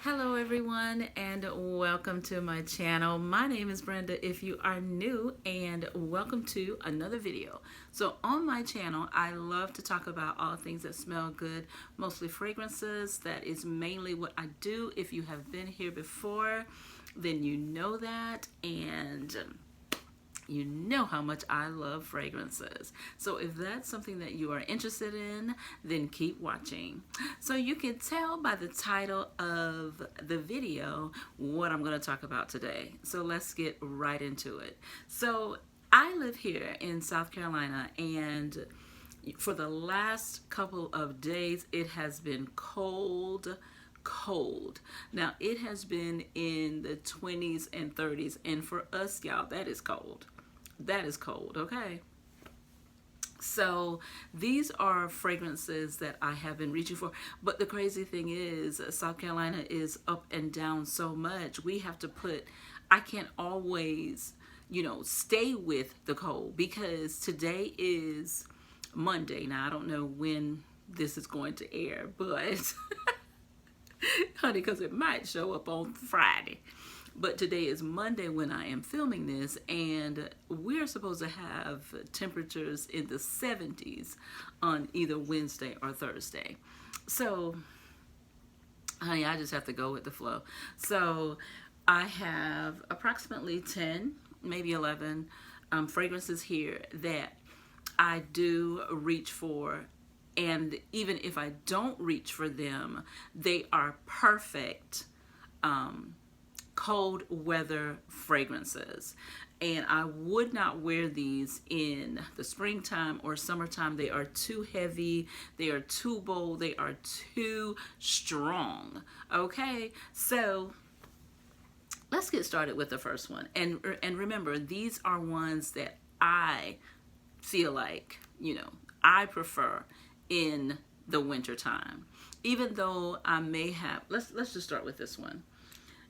Hello everyone and welcome to my channel. My name is Brenda if you are new, and welcome to another video. So on my channel I love to talk about all things that smell good, mostly fragrances. That is mainly what I do. If you have been here before, then you know that, and you know how much I love fragrances. So if that's something that you are interested in, then keep watching. So you can tell by the title of the video what I'm going to talk about today. So let's get right into it. So I live here in South Carolina, and for the last couple of days it has been cold. Now it has been in the 20s and 30s, and for us, y'all, that is cold. That is cold, okay? So these are fragrances that I have been reaching for. But the crazy thing is, South Carolina is up and down so much. We have to put, I can't always, stay with the cold, because today is Monday. Now, I don't know when this is going to air, but honey, because it might show up on Friday. But today is Monday when I am filming this, and we're supposed to have temperatures in the 70s on either Wednesday or Thursday. So, honey, I just have to go with the flow. So I have approximately 10, maybe 11 fragrances here that I do reach for. And even if I don't reach for them, they are perfect cold weather fragrances. And I would not wear these in the springtime or summertime. They are too heavy, they are too bold, they are too strong. Okay, so let's get started with the first one. And remember, these are ones that I feel like, I prefer in the winter time. Even though I may have, let's just start with this one.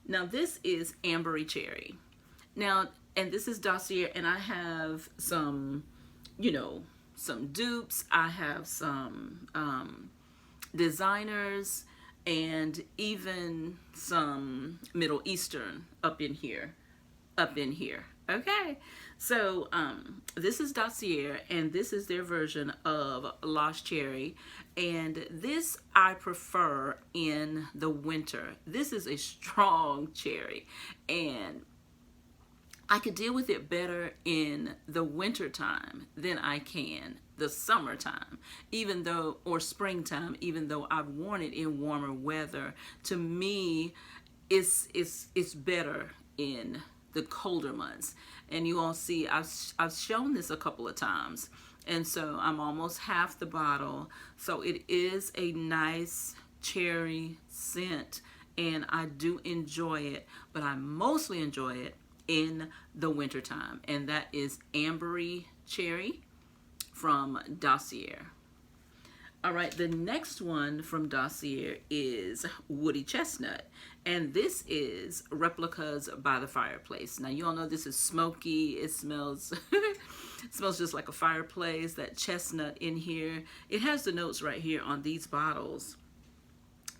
Now this is Ambery Cherry. Now, and this is Dossier, and I have some, some dupes. I have some designers, and even some Middle Eastern up in here. Okay, so this is Dossier, and this is their version of Lost Cherry, and this I prefer in the winter. This is a strong cherry, and I could deal with it better in the winter time than I can the summertime, even though, or springtime, even though I've worn it in warmer weather. To me, it's better in the colder months. And you all see I've shown this a couple of times, and so I'm almost half the bottle. So it is a nice cherry scent, and I do enjoy it, but I mostly enjoy it in the wintertime, and that is Ambery Cherry from Dossier. All right, the next one from Dossier is Woody Chestnut, and this is Replicas by the Fireplace. Now, you all know this is smoky. It smells it smells just like a fireplace. That chestnut in here. It has the notes right here on these bottles.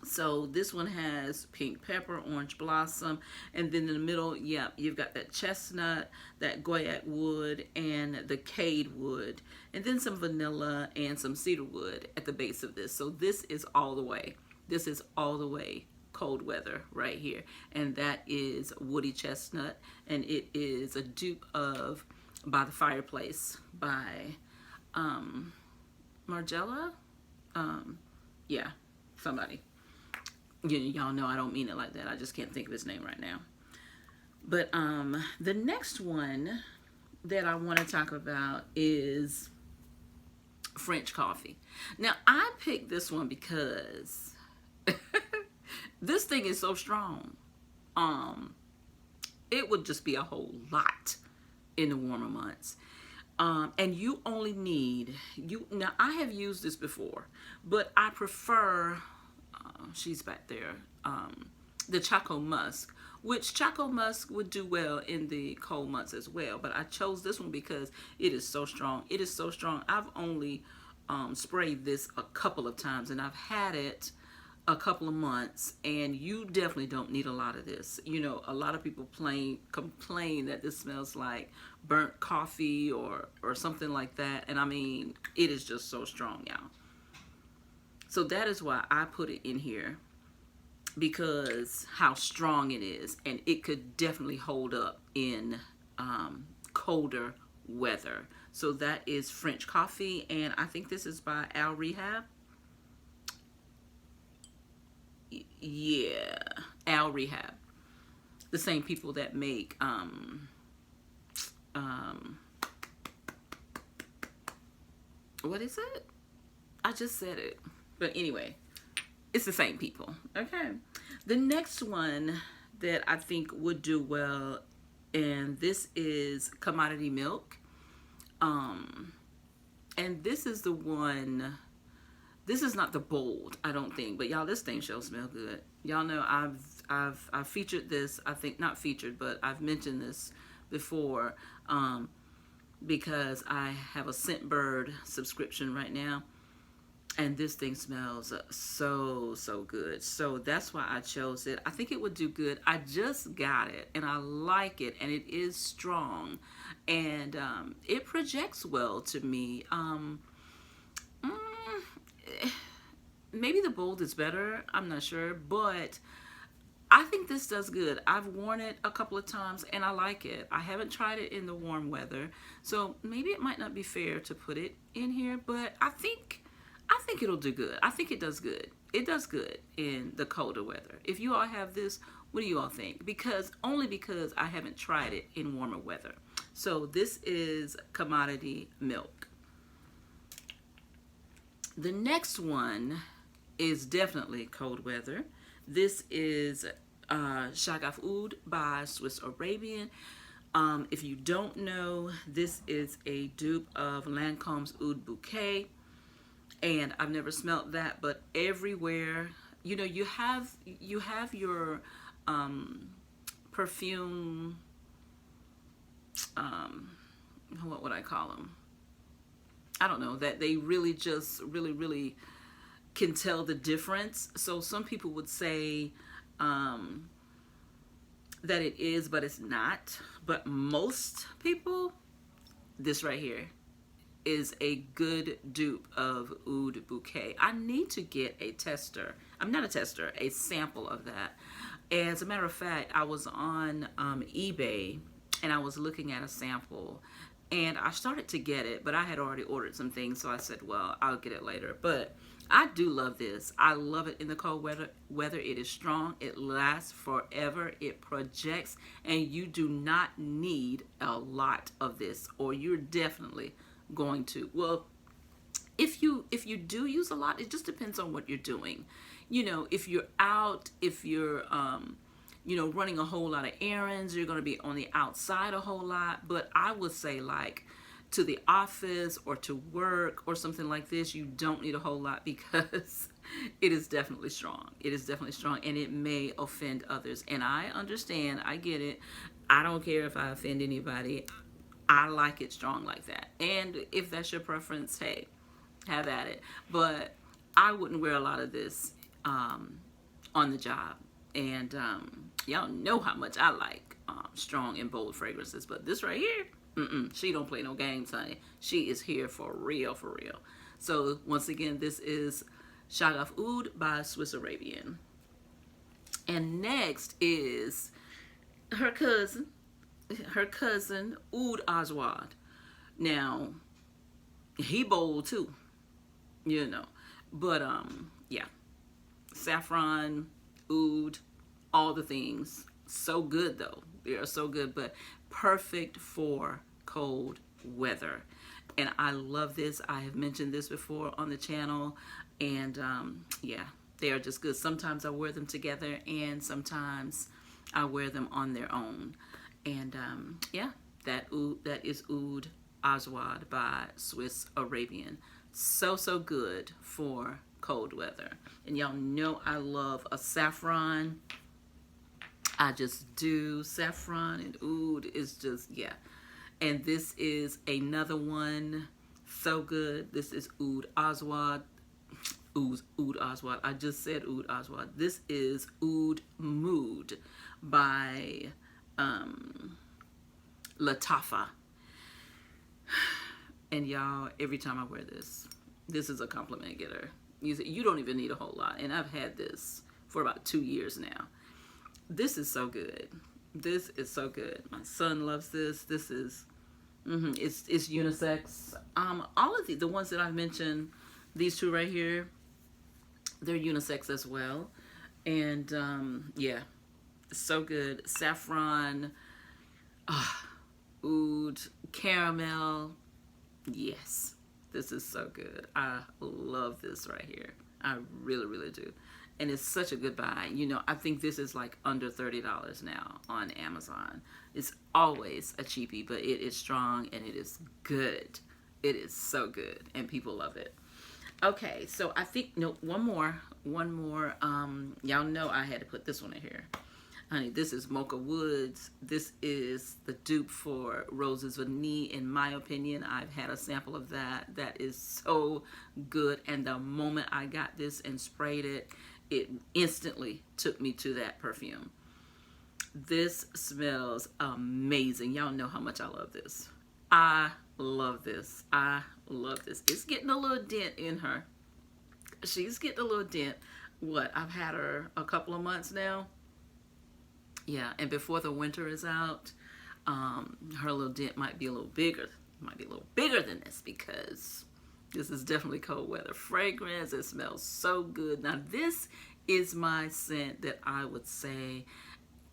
So this one has pink pepper, orange blossom, and then in the middle, yeah, you've got that chestnut, that Goyak wood, and the cade wood, and then some vanilla and some cedar wood at the base of this. So this is all the way. This is all the way cold weather right here, and that is Woody Chestnut, and it is a dupe of By the Fireplace by Margiela. Yeah, somebody. Y'all know I don't mean it like that. I just can't think of his name right now. But the next one that I want to talk about is French Coffee. Now, I picked this one because this thing is so strong. It would just be a whole lot in the warmer months. And you only need, now I have used this before, but I prefer, she's back there, the Choco Musk, which Choco Musk would do well in the cold months as well. But I chose this one because it is so strong. It is so strong. I've only sprayed this a couple of times, and I've had it a couple of months, and you definitely don't need a lot of this. You know, a lot of people complain that this smells like burnt coffee or something like that, and I mean, it is just so strong, y'all. So that is why I put it in here, because how strong it is, and it could definitely hold up in colder weather. So that is French Coffee, and I think this is by Al Rehab. Yeah, Al Rehab, the same people that make what is it? I just said it, but anyway, it's the same people. Okay, the next one that I think would do well, and this is Commodity Milk, and this is the one. This is not the bold, I don't think, but y'all, this thing sure smell good. Y'all know I've featured this. I think not featured, but I've mentioned this before, because I have a Scentbird subscription right now, and this thing smells so good. So that's why I chose it. I think it would do good. I just got it, and I like it, and it is strong, and it projects well to me. Maybe the bold is better, I'm not sure, but I think this does good. I've worn it a couple of times and I like it. I haven't tried it in the warm weather, so maybe it might not be fair to put it in here, but I think it'll do good. I think it does good. It does good in the colder weather. If you all have this, what do you all think? Only because I haven't tried it in warmer weather. So this is Commodity Milk. The next one is definitely cold weather. This is SHAGAF Oud by Swiss Arabian. If you don't know, this is a dupe of Lancome's Oud Bouquet, and I've never smelled that, but everywhere, you know, you have your perfume, what would I call them? I don't know, that they really just really can tell the difference. So some people would say that it is, but it's not. But most people, this right here is a good dupe of Oud Bouquet. I need to get a tester. I'm not a tester, a sample of that. As a matter of fact, I was on eBay and I was looking at a sample, and I started to get it, but I had already ordered some things, so I said, well, I'll get it later. But I do love this. I love it in the cold weather. It is strong, it lasts forever, it projects, and you do not need a lot of this, or you're definitely going to. Well, if you do use a lot, it just depends on what you're doing. You know, if you're out, if you're you know, running a whole lot of errands, you're going to be on the outside a whole lot. But I would say, like, to the office or to work or something like this, you don't need a whole lot, because it is definitely strong. It is definitely strong, and it may offend others. And I understand, I get it. I don't care if I offend anybody. I like it strong like that. And if that's your preference, hey, have at it. But I wouldn't wear a lot of this on the job. And y'all know how much I like strong and bold fragrances. But this right here, she don't play no games, honey. She is here for real, for real. So once again, this is SHAGAF Oud by Swiss Arabian. And next is her cousin Oud ASWAD. Now, he bold too, you know. But yeah, Saffron, Oud, all the things. So good though. They are so good, but perfect for cold weather. And I love this. I have mentioned this before on the channel, and yeah, they are just good. Sometimes I wear them together, and sometimes I wear them on their own. And yeah, that is Oud ASWAD by Swiss Arabian. So good for cold weather. And y'all know I love a saffron. I just do. Saffron and Oud is just, yeah. And this is another one, so good. This is Oud ASWAD. Oud ASWAD. I just said Oud ASWAD. This is Oud Mood by Latafa. And y'all, every time I wear this, this is a compliment getter. You don't even need a whole lot. And I've had this for about 2 years now. This is so good. This is so good. My son loves this. This is, it's unisex. All of the ones that I've mentioned, these two right here, they're unisex as well. And yeah, it's so good. Saffron, oud, caramel. Yes, this is so good. I love this right here. I really, really do. And it's such a good buy. You know, I think this is like under $30 now on Amazon. It's always a cheapie, but it is strong and it is good. It is so good and people love it. Okay, so I think, no, one more. Y'all know I had to put this one in here. Honey, this is MOCHA Woods. This is the dupe for Rose's Vanille, in my opinion. I've had a sample of that. That is so good. And the moment I got this and sprayed it, it instantly took me to that perfume. This smells amazing. Y'all know how much I love this. I love this. I love this. It's getting a little dent in her. She's getting a little dent. What? I've had her a couple of months now. Yeah, and before the winter is out, her little dent might be a little bigger. Might be a little bigger than this because this is definitely cold weather fragrance. It smells so good. Now this is my scent that I would say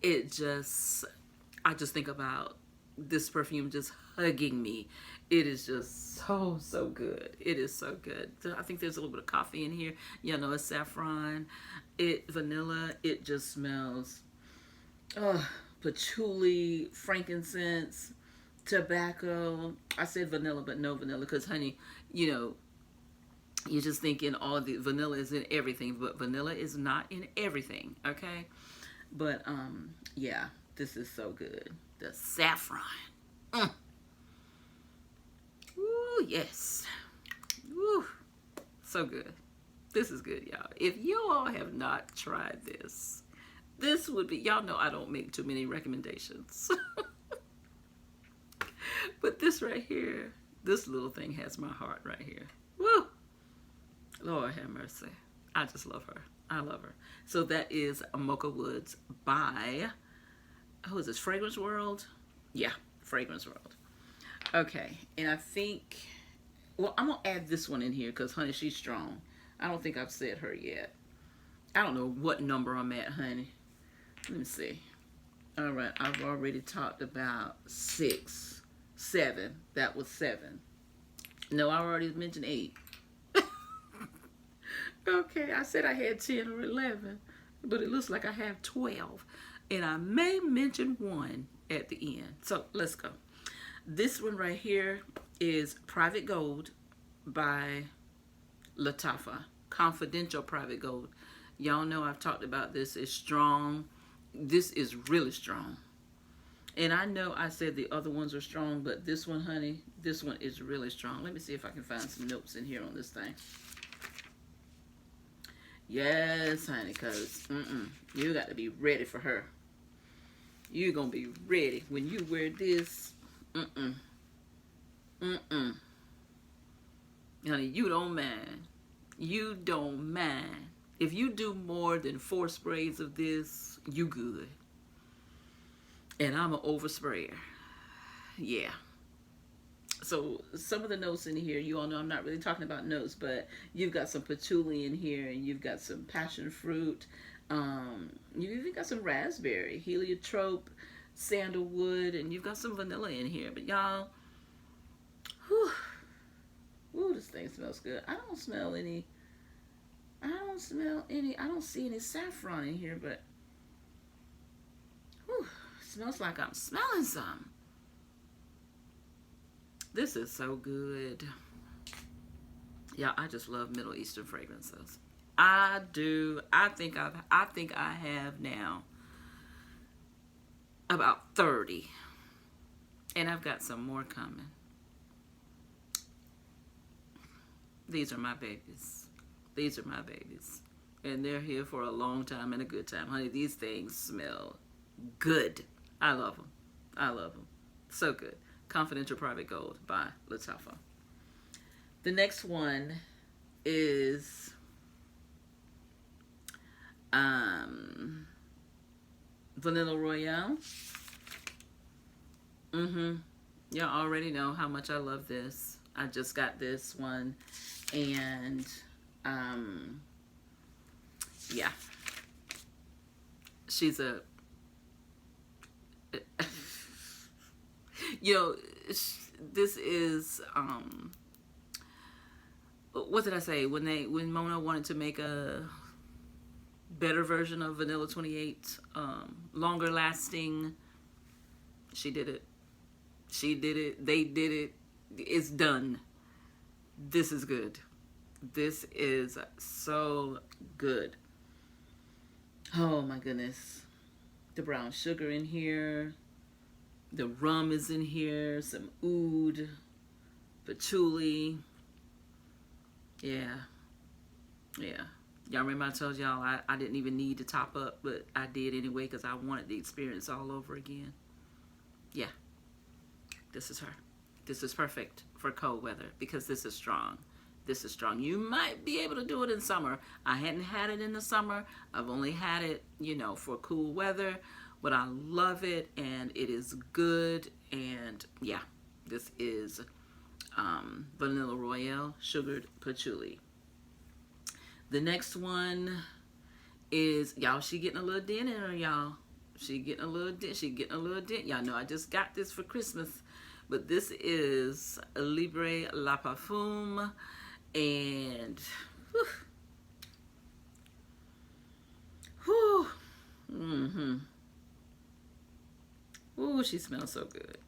I just think about this perfume just hugging me. It is just so good. It is so good. I think there's a little bit of coffee in here. You know, it's saffron, vanilla. It just smells patchouli, frankincense, tobacco. I said vanilla, but no vanilla because, honey, you know, you're just thinking all the vanilla is in everything, but vanilla is not in everything, okay? But, yeah, this is so good. The saffron. Ooh, yes. Ooh, so good. This is good, y'all. If you all have not tried this, this would be, y'all know I don't make too many recommendations. But this right here, this little thing has my heart right here. Woo! Lord have mercy. I just love her. I love her. So that is MOCHA Woods by, who is this, Fragrance World? Yeah, Fragrance World. Okay, and I think, well, I'm going to add this one in here because, honey, she's strong. I don't think I've said her yet. I don't know what number I'm at, honey. Let me see. All right, I've already talked about 6, 7. That was 7. No, I already mentioned 8. Okay, I said I had 10 or 11, but it looks like I have 12. And I may mention 1 at the end. So let's go. This one right here is Private Gold by Latafa. Confidential Private Gold. Y'all know I've talked about this. It's strong. This is really strong. And I know I said the other ones are strong, but this one, honey, this one is really strong. Let me see if I can find some notes in here on this thing. Yes, honey, because you got to be ready for her. You're going to be ready when you wear this. Honey, you don't mind. You don't mind. If you do more than 4 sprays of this, you good. And I'm an oversprayer. Yeah. So some of the notes in here, you all know I'm not really talking about notes, but you've got some patchouli in here, and you've got some passion fruit. You've even got some raspberry, heliotrope, sandalwood, and you've got some vanilla in here. But y'all, whew, this thing smells good. I don't see any saffron in here, but whew, it smells like I'm smelling some. This is so good. Yeah, I just love Middle Eastern fragrances. I do. I think I have now about 30. And I've got some more coming. These are my babies. These are my babies. And they're here for a long time and a good time. Honey, these things smell good. I love them. I love them. So good. Confidential Private Gold by Lattafa. The next one is Vanilla Royale. Y'all already know how much I love this. I just got this one, and yeah, she's a you know, this is what did I say when Mona wanted to make a better version of Vanilla 28, longer lasting? She did it. She did it. They did it. It's done. This is good. This is so good. Oh my goodness. The brown sugar in here. The rum is in here. Some oud, patchouli. Yeah. Yeah. Y'all remember I told y'all I didn't even need to top up, but I did anyway because I wanted the experience all over again. Yeah. This is her. This is perfect for cold weather because this is strong. This is strong. You might be able to do it in summer. I hadn't had it in the summer. I've only had it, you know, for cool weather, but I love it and it is good. And yeah, this is Vanilla Royale Sugared Patchouli. The next one is, y'all, she getting a little dent in her, y'all. She getting a little dent. She getting a little dent. Y'all know I just got this for Christmas. But this is Libre La Parfum. And ooh, she smells so good.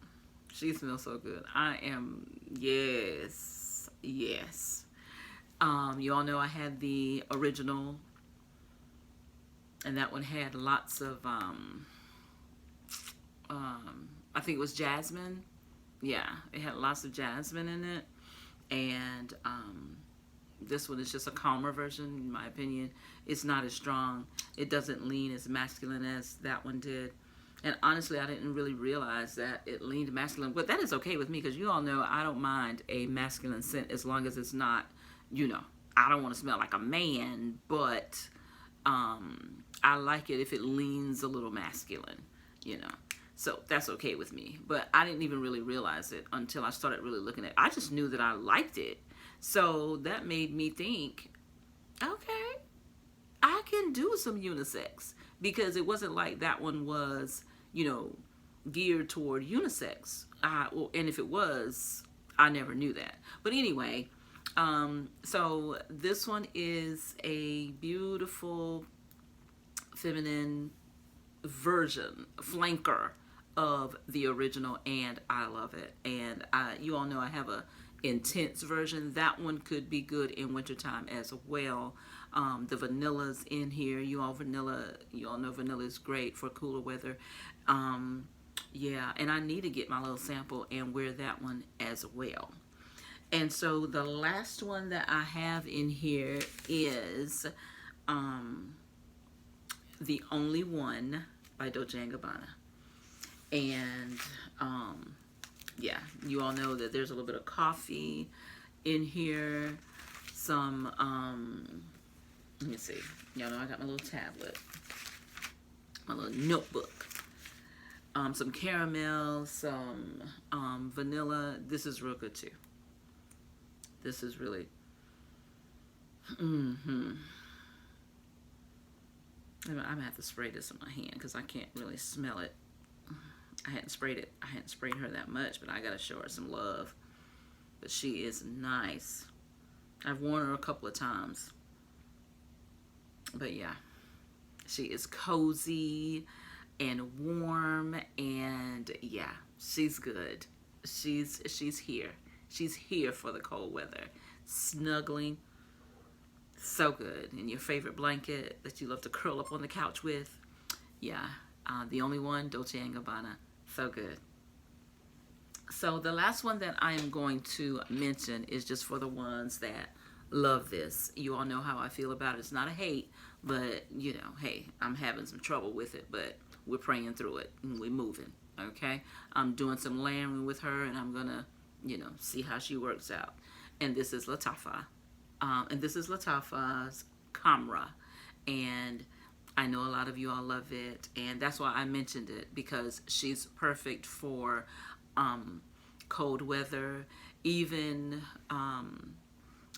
She smells so good. I am, yes, yes. You all know I had the original, and that one had lots of I think it was jasmine. Yeah, it had lots of jasmine in it. And this one is just a calmer version, in my opinion. It's not as strong. It doesn't lean as masculine as that one did. And honestly, I didn't really realize that it leaned masculine. But that is okay with me because you all know I don't mind a masculine scent as long as it's not, you know, I don't want to smell like a man, but I like it if it leans a little masculine, you know. So that's okay with me. But I didn't even really realize it until I started really looking at it. I just knew that I liked it. So that made me think, okay, I can do some unisex. Because it wasn't like that one was, you know, geared toward unisex. And if it was, I never knew that. But anyway, so this one is a beautiful feminine version, flanker of the original, and I love it. And you all know I have a intense version. That one could be good in wintertime as well. The vanilla's in here. You all know vanilla is great for cooler weather. Yeah, and I need to get my little sample and wear that one as well. And so the last one that I have in here is The Only One by Dolce & Gabbana. And yeah, you all know that there's a little bit of coffee in here. Some let me see. Y'all know I got my little tablet, my little notebook. Some caramel, some vanilla. This is real good too. This is really I'm gonna have to spray this in my hand because I can't really smell it. I hadn't sprayed her that much, but I gotta show her some love. But she is nice. I've worn her a couple of times. But yeah, she is cozy and warm, and yeah, she's good. She's here. She's here for the cold weather. Snuggling. So good. In your favorite blanket that you love to curl up on the couch with. Yeah. The Only One, Dolce & Gabbana. So good. So the last one that I am going to mention is just for the ones that Love this. You all know how I feel about it. It's not a hate, but you know, hey, I'm having some trouble with it, but we're praying through it and we're moving. Okay, I'm doing some layering with her, and I'm gonna, you know, see how she works out. And this is Lattafa, and this is Lattafa's KHAMRAH, and I know a lot of you all love it, and that's why I mentioned it, because she's perfect for cold weather, even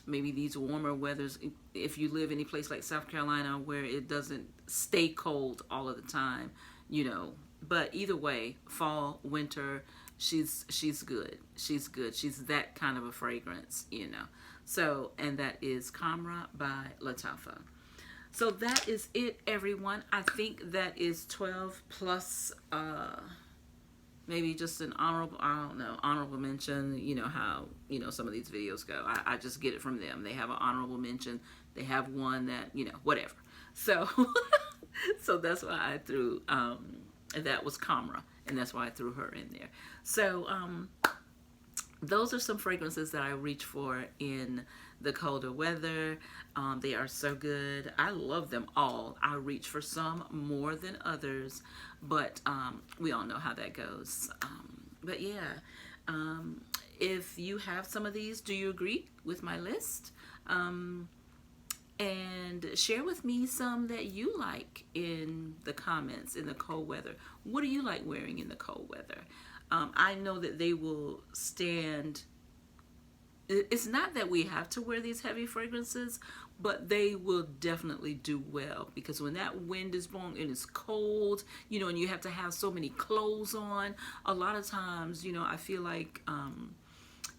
maybe these warmer weathers. If you live any place like South Carolina where it doesn't stay cold all of the time, you know. But either way, fall, winter, she's good. She's good. She's that kind of a fragrance, you know. So, and that is KHAMRAH by Lattafa. So that is it, everyone. I think that is 12 plus maybe just an honorable, I don't know, honorable mention. You know how, you know, some of these videos go. I just get it from them. They have an honorable mention. They have one that, you know, whatever. So, so that's why I threw, that was KHAMRAH, and that's why I threw her in there. So, those are some fragrances that I reach for in the colder weather. They are so good. I love them all. I reach for some more than others, but we all know how that goes. But yeah, if you have some of these, do you agree with my list? And share with me some that you like in the comments in the cold weather. What do you like wearing in the cold weather? I know that they will stand. It's not that we have to wear these heavy fragrances, but they will definitely do well, because when that wind is blowing and it's cold, you know, and you have to have so many clothes on, a lot of times, you know, I feel like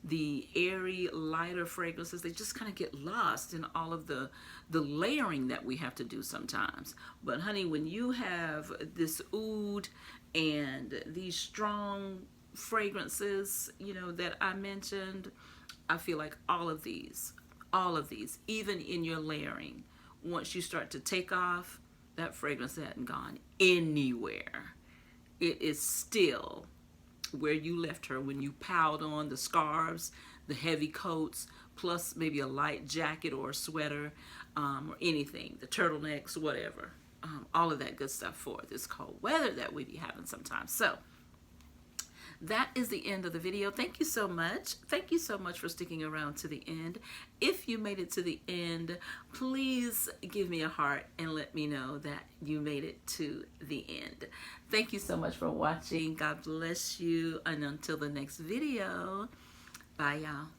the airy, lighter fragrances, they just kind of get lost in all of the layering that we have to do sometimes. But honey, when you have this oud and these strong fragrances, you know, that I mentioned, I feel like all of these, even in your layering, once you start to take off, that fragrance hasn't gone anywhere. It is still where you left her when you piled on the scarves, the heavy coats, plus maybe a light jacket or a sweater, or anything, the turtlenecks, whatever. All of that good stuff for this cold weather that we be having sometimes. So that is the end of the video. Thank you so much. Thank you so much for sticking around to the end. If you made it to the end, please give me a heart and let me know that you made it to the end. Thank you so much for watching. God bless you. And until the next video, bye y'all.